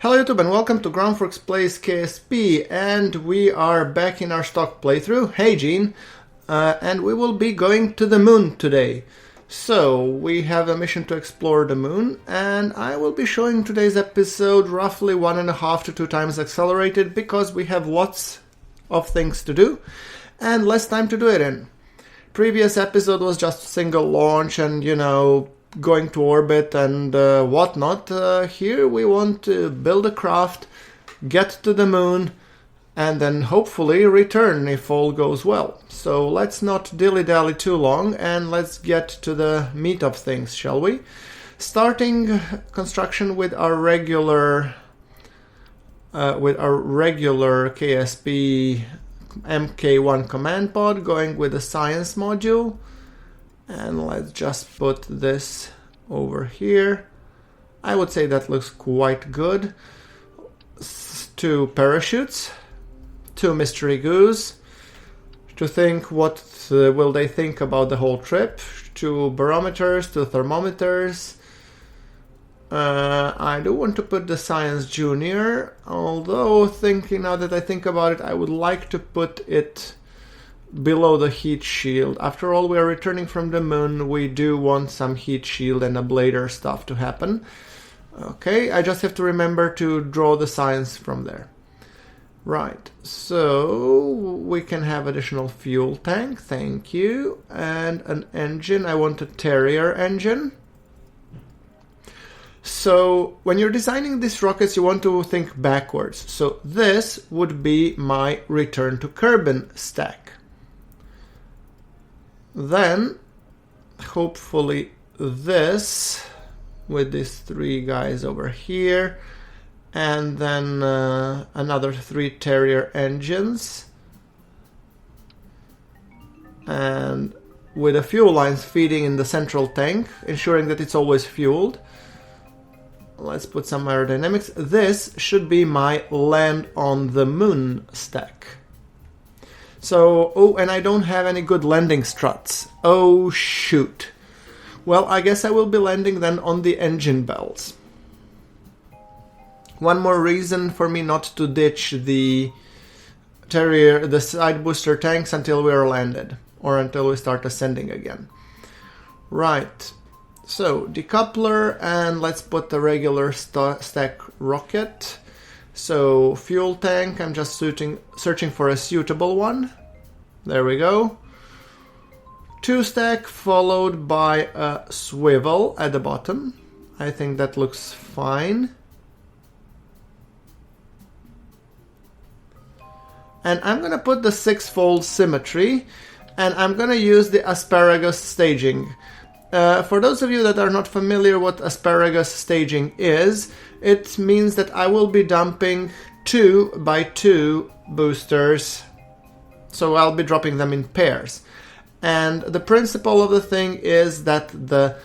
Hello YouTube and welcome to GrunfWorks Plays KSP, and we are back in our stock playthrough. Hey Gene! And we will be going to the moon today. So we have a mission to explore the moon, and I will be showing today's episode roughly 1.5 to 2 times accelerated because we have lots of things to do and less time to do it in. Previous episode was just single launch and going to orbit and whatnot. Here we want to build a craft, get to the moon, and then hopefully return if all goes well. So let's not dilly-dally too long and let's get to the meat of things, shall we? Starting construction with our regular KSP MK1 command pod, going with the science module. And let's just put this over here. I would say that looks quite good. 2 parachutes, 2 mystery goos, to think what will they think about the whole trip, 2 barometers, 2 thermometers. I do want to put the science junior, although now that I think about it, I would like to put it below the heat shield. After all, we are returning from the moon. We do want some heat shield and ablator stuff to happen. Okay, I just have to remember to draw the science from there. Right, so we can have additional fuel tank, thank you, and an engine. I want a Terrier engine. So when you're designing these rockets, you want to think backwards. So this would be my return to Kerbin stack. Then, hopefully this, with these 3 guys over here, and then another 3 Terrier engines, and with the fuel lines feeding in the central tank, ensuring that it's always fueled. Let's put some aerodynamics. This should be my land on the moon stack. So, oh, and I don't have any good landing struts. Oh, shoot. Well, I guess I will be landing then on the engine bells. One more reason for me not to ditch the Terrier, the side booster tanks until we are landed, or until we start ascending again. Right. So, decoupler, and let's put the regular stack rocket. So, fuel tank, I'm just searching for a suitable one. There we go. 2 stack followed by a swivel at the bottom. I think that looks fine. And I'm going to put the 6-fold symmetry, and I'm going to use the asparagus staging. For those of you that are not familiar what asparagus staging is, it means that I will be dumping 2 by 2 boosters, so I'll be dropping them in pairs. And the principle of the thing is that the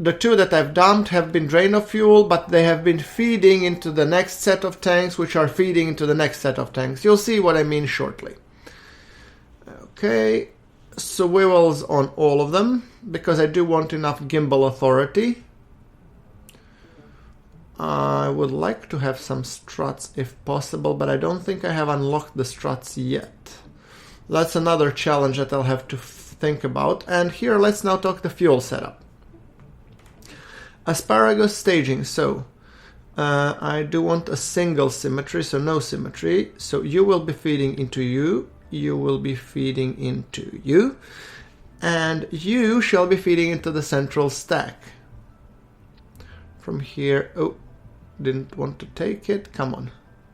2 that I've dumped have been drained of fuel, but they have been feeding into the next set of tanks, which are feeding into the next set of tanks. You'll see what I mean shortly. Okay, swivels on all of them, because I do want enough gimbal authority. I would like to have some struts if possible, but I don't think I have unlocked the struts yet. That's another challenge that I'll have to think about. And here, let's now talk the fuel setup. Asparagus staging. So, I do want a single symmetry, so no symmetry. So you will be feeding into you. You will be feeding into you. And you shall be feeding into the central stack. From here, oh, didn't want to take it. Come on,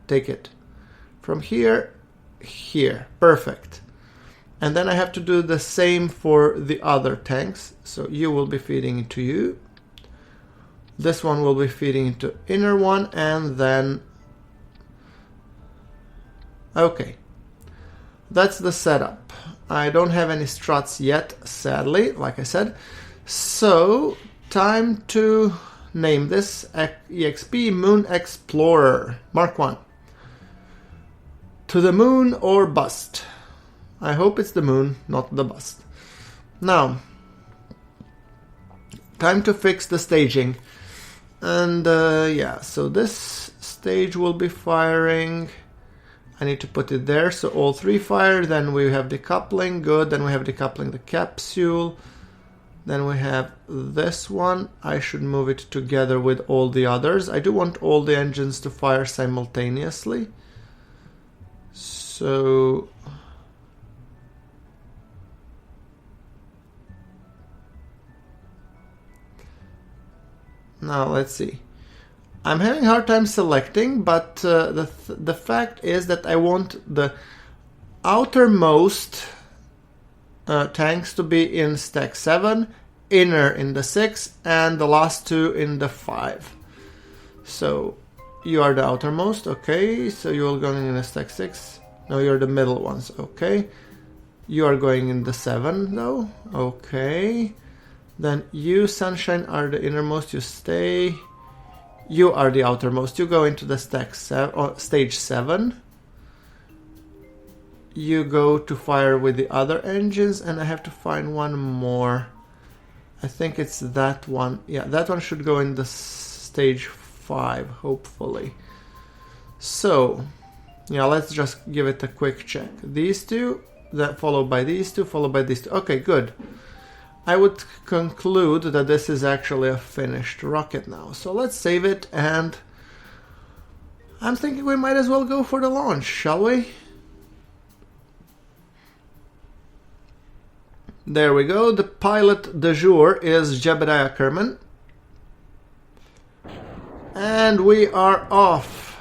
take it. From here, here, perfect. And then I have to do the same for the other tanks. So you will be feeding into you. This one will be feeding into inner one, and then, okay. That's the setup. I don't have any struts yet, sadly, like I said. So, time to name this EXP Moon Explorer. Mark 1. To the moon or bust. I hope it's the moon, not the bust. Now, time to fix the staging. And yeah, so this stage will be firing. I need to put it there, so all three fire. Then we have decoupling, good. Then we have decoupling the capsule. Then we have this one. I should move it together with all the others. I do want all the engines to fire simultaneously. So now let's see. I'm having a hard time selecting, but the fact is that I want the outermost tanks to be in stack 7, inner in the 6, and the last two in the 5. So you are the outermost, okay, so you are going in the stack 6. No, you're the middle ones, okay. You are going in the 7 though, okay. Then you, Sunshine, are the innermost, you stay. You are the outermost, you go into the stack 7, or stage 7. You go to fire with the other engines, and I have to find one more. I think it's that one. Yeah, that one should go in the stage 5, hopefully. So, yeah, let's just give it a quick check. These two, that followed by these two, followed by these two. Okay, good. I would conclude that this is actually a finished rocket now. So let's save it, and I'm thinking we might as well go for the launch, shall we? There we go. The pilot du jour is Jebediah Kerman. And we are off.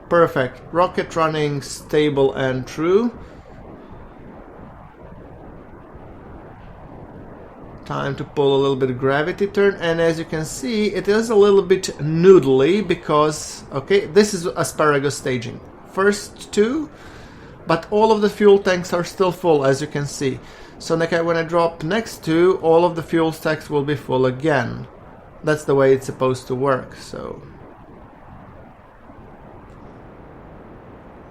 Perfect. Rocket running stable and true. Time to pull a little bit of gravity turn, and as you can see, it is a little bit noodly because, okay, this is asparagus staging. First two, but all of the fuel tanks are still full, as you can see. So when I drop next to, all of the fuel stacks will be full again. That's the way it's supposed to work, so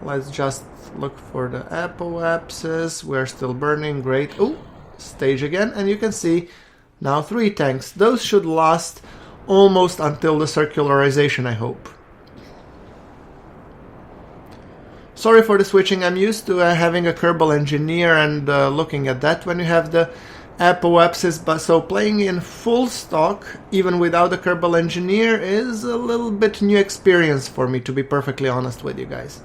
let's just look for the apoapses. We're still burning, great. Oh, stage again, and you can see now 3 tanks. Those should last almost until the circularization, I hope. Sorry for the switching. I'm used to having a Kerbal engineer and looking at that when you have the apoapses, but so playing in full stock even without the Kerbal engineer is a little bit new experience for me, to be perfectly honest with you guys.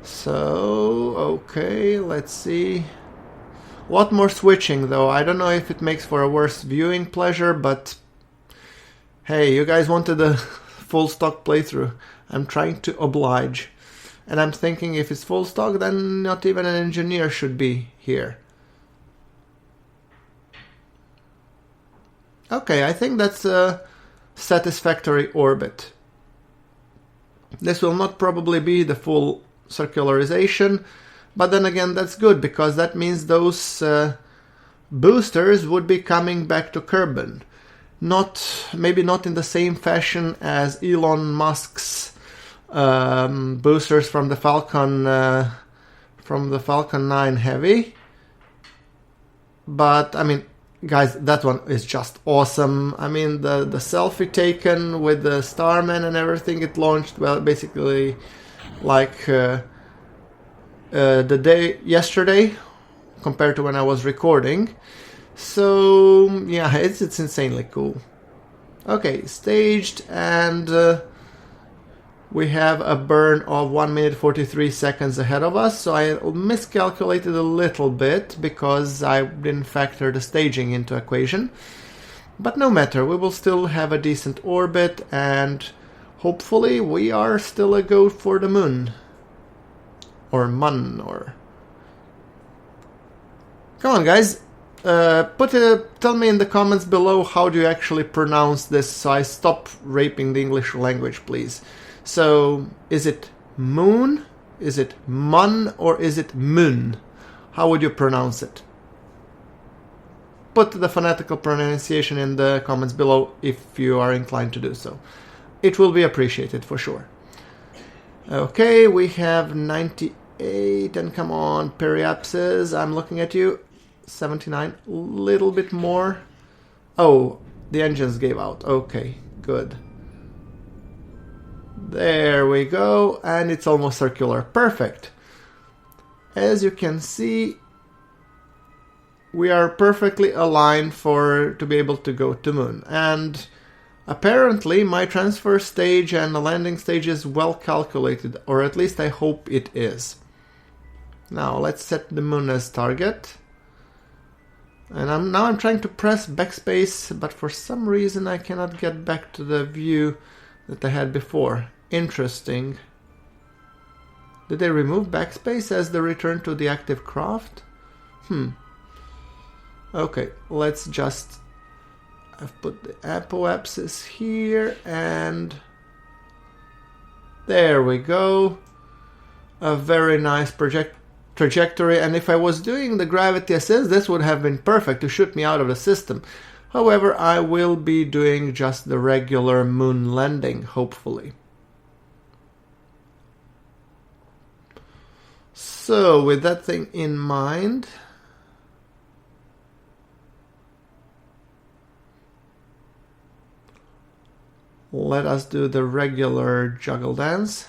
So okay, let's see. A lot more switching though. I don't know if it makes for a worse viewing pleasure, but hey, you guys wanted a full stock playthrough. I'm trying to oblige. And I'm thinking if it's full stock, then not even an engineer should be here. Okay, I think that's a satisfactory orbit. This will not probably be the full circularization, but then again, that's good, because that means those boosters would be coming back to Kerbin. Maybe not in the same fashion as Elon Musk's boosters from the Falcon 9 Heavy. But I mean, guys, that one is just awesome. I mean, the selfie taken with the Starman and everything, it launched, well, basically like the day yesterday compared to when I was recording. So yeah, it's insanely cool. Okay, staged, and we have a burn of 1 minute 43 seconds ahead of us. So I miscalculated a little bit because I didn't factor the staging into equation. But no matter, we will still have a decent orbit, and hopefully we are still a go for the moon. Or mun, or... Come on, guys. Tell me in the comments below how do you actually pronounce this, so I stop raping the English language, please. So, is it moon, is it mun, or is it mun? How would you pronounce it? Put the phonetical pronunciation in the comments below if you are inclined to do so. It will be appreciated for sure. Okay, we have 98, and come on, periapses, I'm looking at you. 79, little bit more. Oh, The engines gave out. Okay, good. There we go, and it's almost circular. Perfect. As you can see, we are perfectly aligned to be able to go to moon. And apparently my transfer stage and the landing stage is well calculated, or at least I hope it is. Now let's set the moon as target. And I'm trying to press backspace, but for some reason I cannot get back to the view that I had before. Interesting. Did they remove backspace as the return to the active craft? Okay, let's just... I've put the apoapsis here, and... There we go. A very nice trajectory, and if I was doing the gravity assist, this would have been perfect to shoot me out of the system. However, I will be doing just the regular moon landing, hopefully. So, with that thing in mind, let us do the regular juggle dance.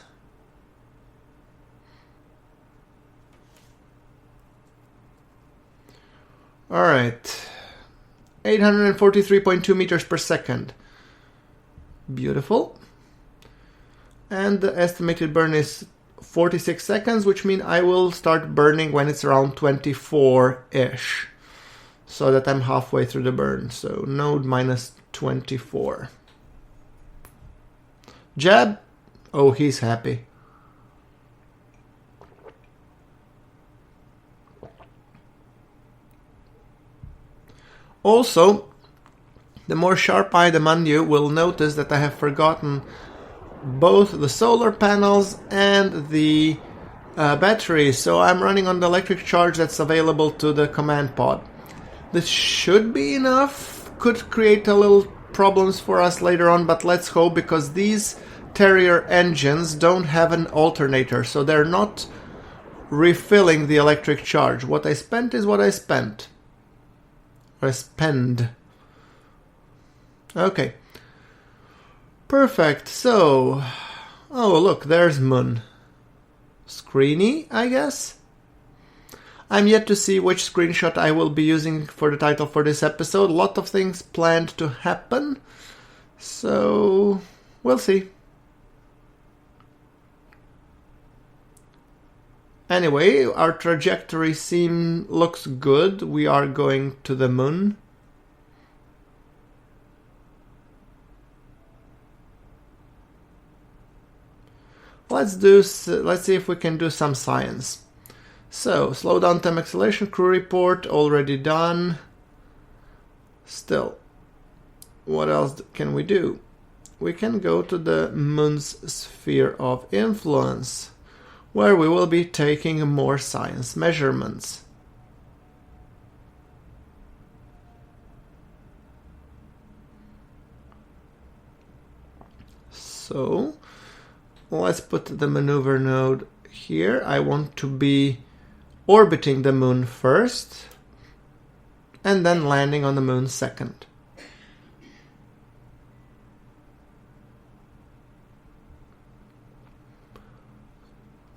Alright, 843.2 meters per second. Beautiful. And the estimated burn is 46 seconds, which means I will start burning when it's around 24-ish. So that I'm halfway through the burn. So node minus 24. Jab. Oh, he's happy. Also, the more sharp-eyed among you will notice that I have forgotten both the solar panels and the batteries, so I'm running on the electric charge that's available to the command pod. This should be enough, could create a little problems for us later on, but let's hope, because these Terrier engines don't have an alternator, so they're not refilling the electric charge. What I spent is what I spent. Or spend. Okay. Perfect, so... Oh, look, there's Moon. Screeny, I guess? I'm yet to see which screenshot I will be using for the title for this episode. A lot of things planned to happen. So, we'll see. Anyway, our trajectory looks good. We are going to the moon. Let's see if we can do some science. So, slow down time acceleration, crew report, already done. Still, what else can we do? We can go to the moon's sphere of influence, where we will be taking more science measurements. So, let's put the maneuver node here. I want to be orbiting the moon first, and then landing on the moon second.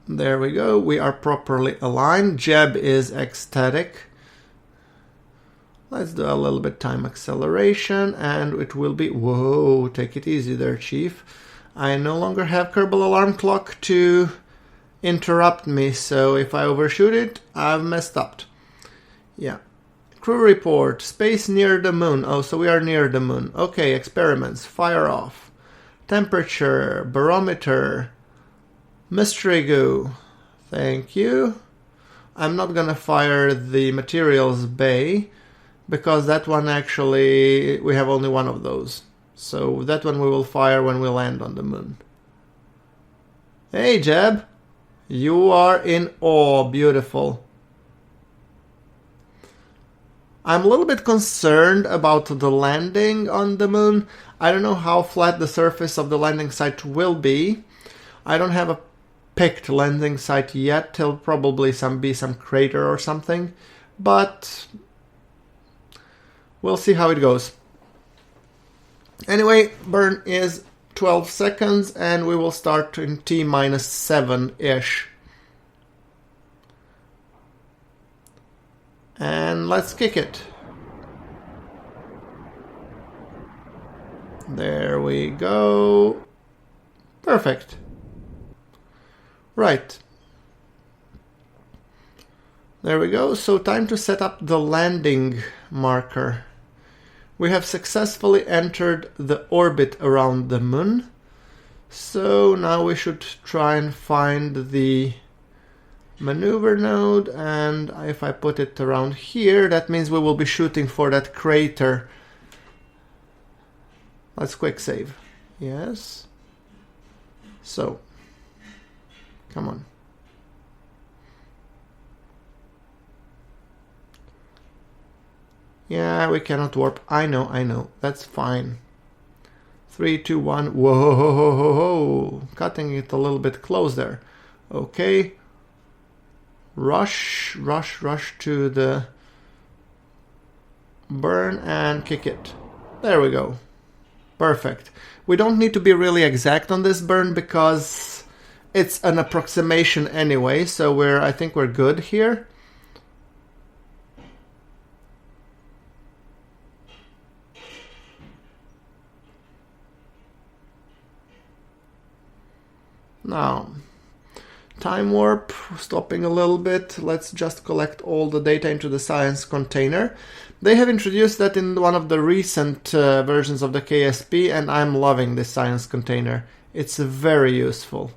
There we go, we are properly aligned. Jeb is ecstatic. Let's do a little bit time acceleration, and it will be... Whoa, take it easy there, Chief. I no longer have Kerbal Alarm Clock to interrupt me, so if I overshoot it, I've messed up. Yeah. Crew report, space near the moon. Oh, so we are near the moon. Okay, experiments, fire off. Temperature, barometer, mystery goo. Thank you. I'm not gonna fire the materials bay, because that one actually, we have only one of those. So that one we will fire when we land on the moon. Hey, Jeb. You are in awe. Beautiful. I'm a little bit concerned about the landing on the moon. I don't know how flat the surface of the landing site will be. I don't have a picked landing site yet. There'll probably be some crater or something. But we'll see how it goes. Anyway, burn is 12 seconds and we will start in T-7-ish. And let's kick it. There we go. Perfect. Right. There we go. So time to set up the landing marker. We have successfully entered the orbit around the moon. So now we should try and find the maneuver node, and if I put it around here, that means we will be shooting for that crater. Let's quick save. Yes. So, come on. Yeah, we cannot warp. I know. That's fine. 3, 2, 1. Whoa. Cutting it a little bit close there. Okay. Rush to the burn and kick it. There we go. Perfect. We don't need to be really exact on this burn because it's an approximation anyway, so I think we're good here. Now, time warp, stopping a little bit. Let's just collect all the data into the science container. They have introduced that in one of the recent versions of the KSP, and I'm loving this science container. It's very useful.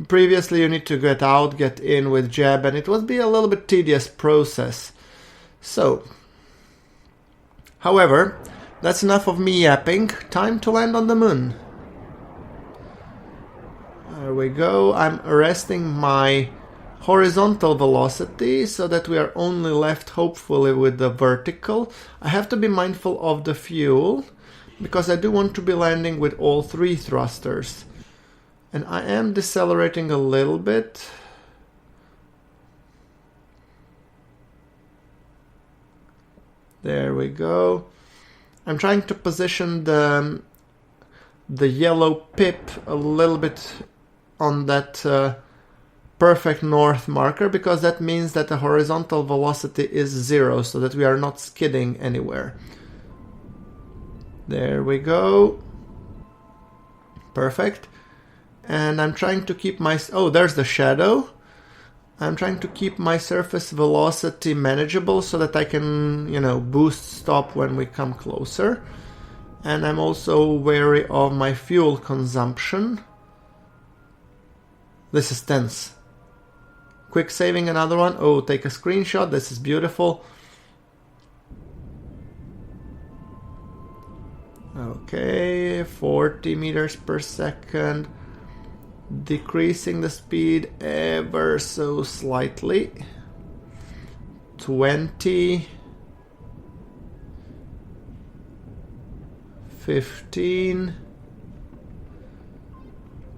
Previously you need to get out, get in with Jeb, and it would be a little bit tedious process. So, however, that's enough of me yapping. Time to land on the moon. There we go. I'm arresting my horizontal velocity so that we are only left hopefully with the vertical. I have to be mindful of the fuel because I do want to be landing with all 3 thrusters. And I am decelerating a little bit. There we go. I'm trying to position the yellow pip a little bit on that perfect north marker, because that means that the horizontal velocity is 0, so that we are not skidding anywhere. There we go. Perfect. And I'm trying to keep my... Oh, there's the shadow. I'm trying to keep my surface velocity manageable so that I can, boost stop when we come closer. And I'm also wary of my fuel consumption. This is tense. Quick saving another one. Oh, take a screenshot. This is beautiful. Okay, 40 meters per second. Decreasing the speed ever so slightly. 20. 15.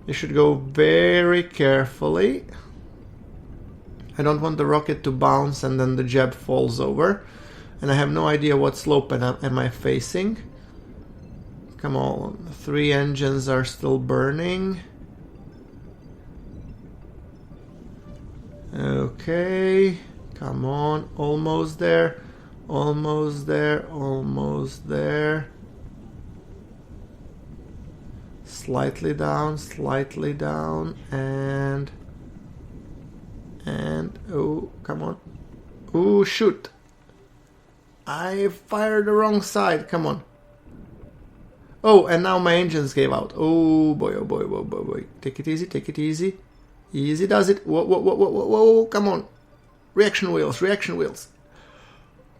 You should go very carefully. I don't want the rocket to bounce and then the Jeb falls over. And I have no idea what slope am I facing. Come on, 3 engines are still burning. Okay, come on, almost there, almost there, almost there. Slightly down, and oh, come on. Oh, shoot. I fired the wrong side, come on. Oh, and now my engines gave out. Oh boy, oh boy, oh boy, oh boy. Take it easy, take it easy. Easy does it. Whoa, whoa, whoa, whoa, whoa, whoa, come on. Reaction wheels, reaction wheels.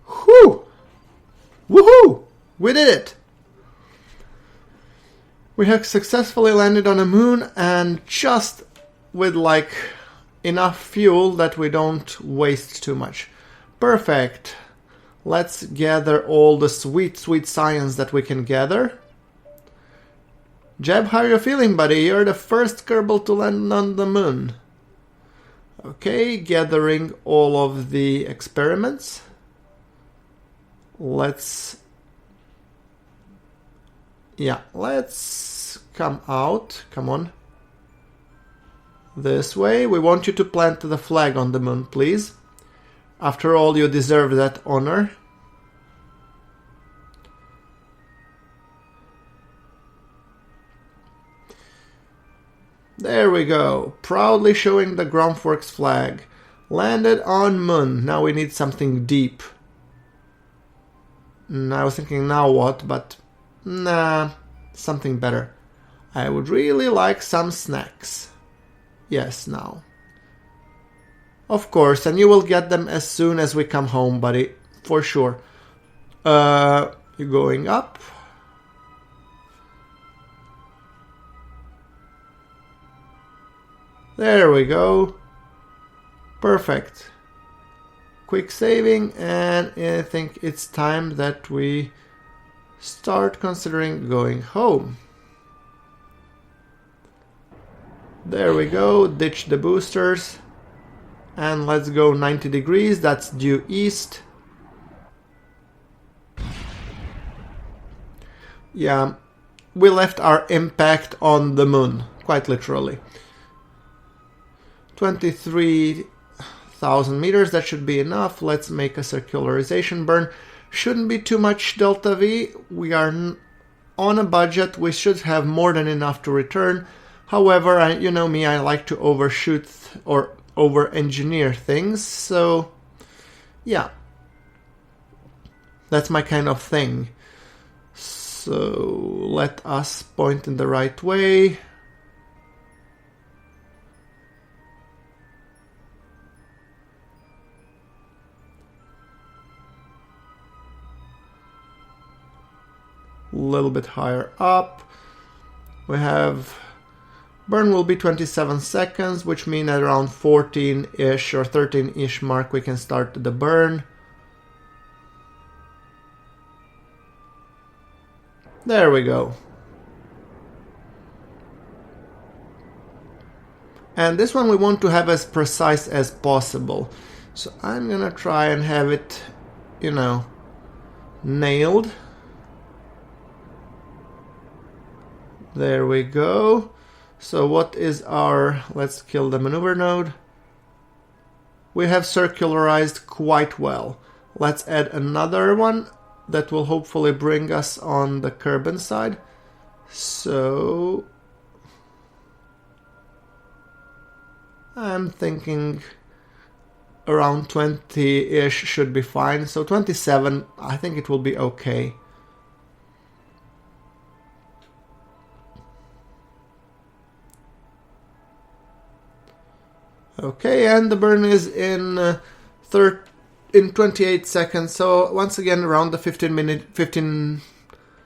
Whoo! Woohoo! We did it! We have successfully landed on the moon, and just with enough fuel that we don't waste too much. Perfect. Let's gather all the sweet, sweet science that we can gather. Jeb, how are you feeling, buddy? You're the first Kerbal to land on the moon. Okay, gathering all of the experiments. Let's Yeah, let's come out. Come on. This way. We want you to plant the flag on the moon, please. After all, you deserve that honor. There we go. Proudly showing the GrunfWorks flag. Landed on moon. Now we need something deep. I was thinking now what, but nah, something better. I would really like some snacks. Yes, now. Of course, and you will get them as soon as we come home, buddy. For sure. You're going up. There we go. Perfect. Quick saving, and I think it's time that we start considering going home. There we go. Ditch the boosters. And let's go 90 degrees. That's due east. Yeah, we left our impact on the moon, quite literally. 23,000 meters, that should be enough. Let's make a circularization burn. Shouldn't be too much delta V. We are on a budget. We should have more than enough to return. However, you know me, I like to overshoot or over-engineer things. So, yeah. That's my kind of thing. So, let us point in the right way. A little bit higher up. We have burn will be 27 seconds, which means at around 14-ish or 13-ish mark we can start the burn. There we go. And this one we want to have as precise as possible. So I'm gonna try and have it, you know, nailed. There we go. So what is our... Let's kill the maneuver node. We have circularized quite well. Let's add another one that will hopefully bring us on the Kerbin side. So... I'm thinking around 20-ish should be fine. So 27, I think it will be okay. Okay, and the burn is in 28 seconds. So once again, around the 15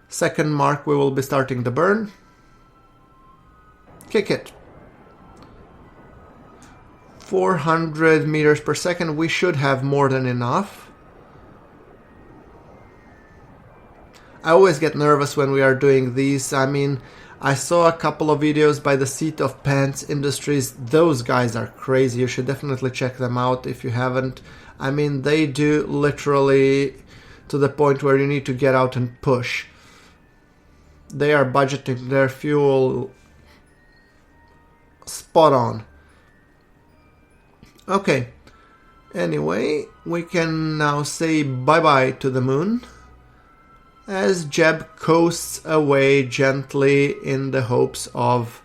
second mark, we will be starting the burn. Kick it. 400 meters per second. We should have more than enough. I always get nervous when we are doing these. I mean, I saw a couple of videos by the Seat of Pants Industries. Those guys are crazy. You should definitely check them out if you haven't. I mean, they do literally to the point where you need to get out and push. They are budgeting their fuel spot on. Okay. Anyway, we can now say bye-bye to the moon as Jeb coasts away gently in the hopes of,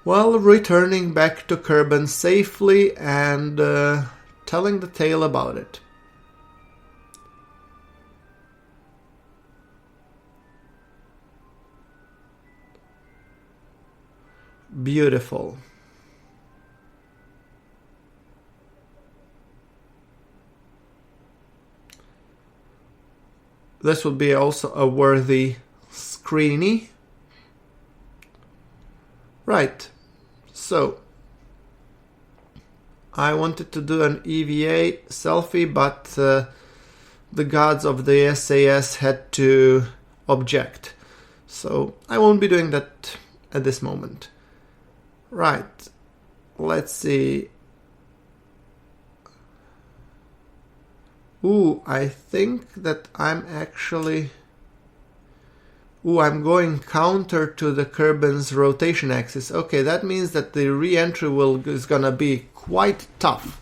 well, returning back to Kerbin safely and telling the tale about it. Beautiful. This would be also a worthy screeny. Right. So, I wanted to do an EVA selfie, but the gods of the SAS had to object. So, I won't be doing that at this moment. Right. Let's see. Ooh, I think that I'm actually... Ooh, I'm going counter to the Kerbin's rotation axis. Okay, that means that the re-entry is gonna be quite tough.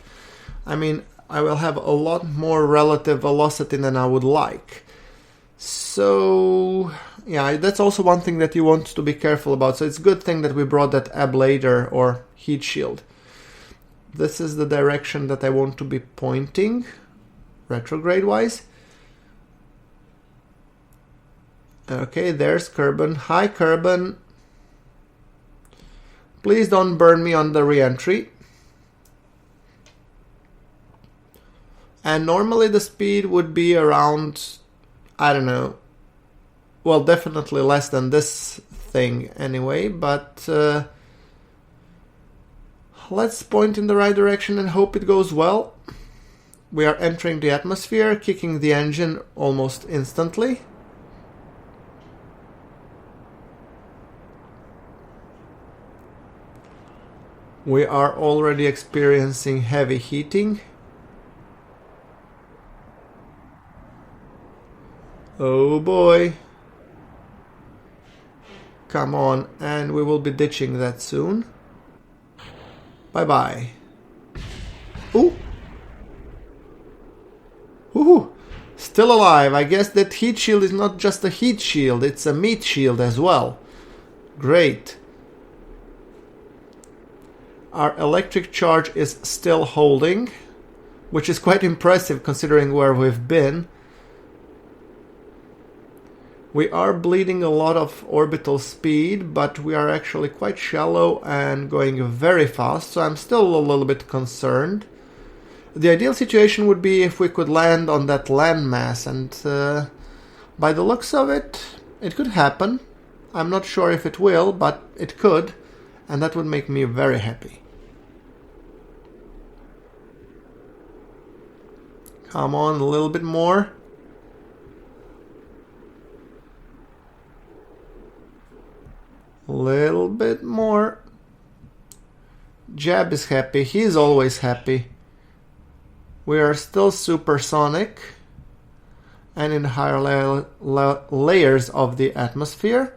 I mean, I will have a lot more relative velocity than I would like. So, yeah, that's also one thing that you want to be careful about. So it's a good thing that we brought that ablator or heat shield. This is the direction that I want to be pointing, retrograde-wise. Okay, there's Kerbin. Hi, Kerbin. Please don't burn me on the re-entry. And normally the speed would be around, I don't know, well, definitely less than this thing anyway, but let's point in the right direction and hope it goes well. We are entering the atmosphere, kicking the engine almost instantly. We are already experiencing heavy heating. Oh boy. Come on, and we will be ditching that soon. Bye-bye. Ooh. Ooh. Still alive. I guess that heat shield is not just a heat shield, it's a meat shield as well. Great. Our electric charge is still holding, which is quite impressive considering where we've been. We are bleeding a lot of orbital speed, but we are actually quite shallow and going very fast, so I'm still a little bit concerned. The ideal situation would be if we could land on that landmass, and by the looks of it, it could happen. I'm not sure if it will, but it could, and that would make me very happy. Come on, a little bit more. Little bit more. Jab is happy. He's always happy. We are still supersonic and in higher layers of the atmosphere.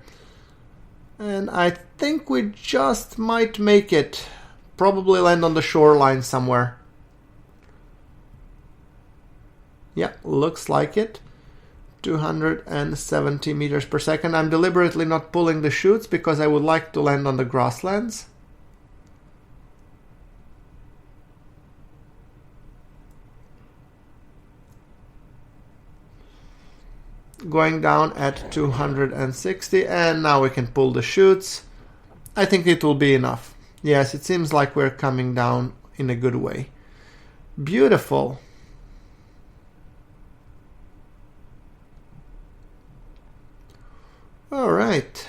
And I think we just might make it. Probably land on the shoreline somewhere. Yeah, looks like it. 270 meters per second. I'm deliberately not pulling the chutes because I would like to land on the grasslands. Going down at 260, and now we can pull the chutes. I think it will be enough. Yes, it seems like we're coming down in a good way. Beautiful. All right.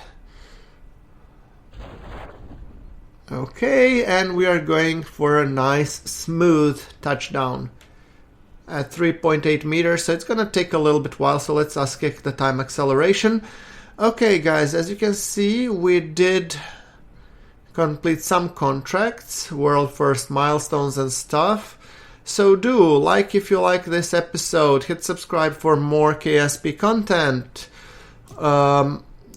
Okay, and we are going for a nice smooth touchdown at 3.8 meters, so it's gonna take a little bit while, so let's us kick the time acceleration. Okay guys, as you can see, we did complete some contracts, world first milestones and stuff. So do like if you like this episode, hit subscribe for more KSP content.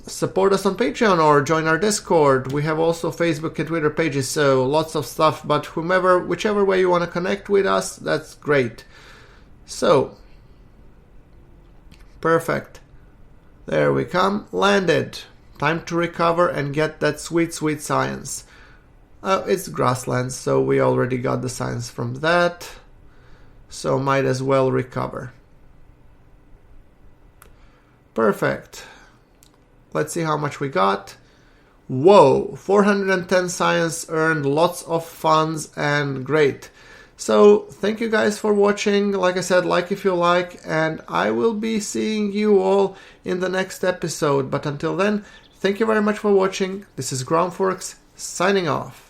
Support us on Patreon or join our Discord. We have also Facebook and Twitter pages, so lots of stuff, but whichever way you want to connect with us, that's great. So, perfect. There we come. Landed. Time to recover and get that sweet, sweet science. It's grasslands, so we already got the science from that. So might as well recover. Perfect. Let's see how much we got. Whoa, 410 science earned, lots of funds, and great. So thank you guys for watching. Like I said, like if you like, and I will be seeing you all in the next episode. But until then, thank you very much for watching. This is GrunfWorks signing off.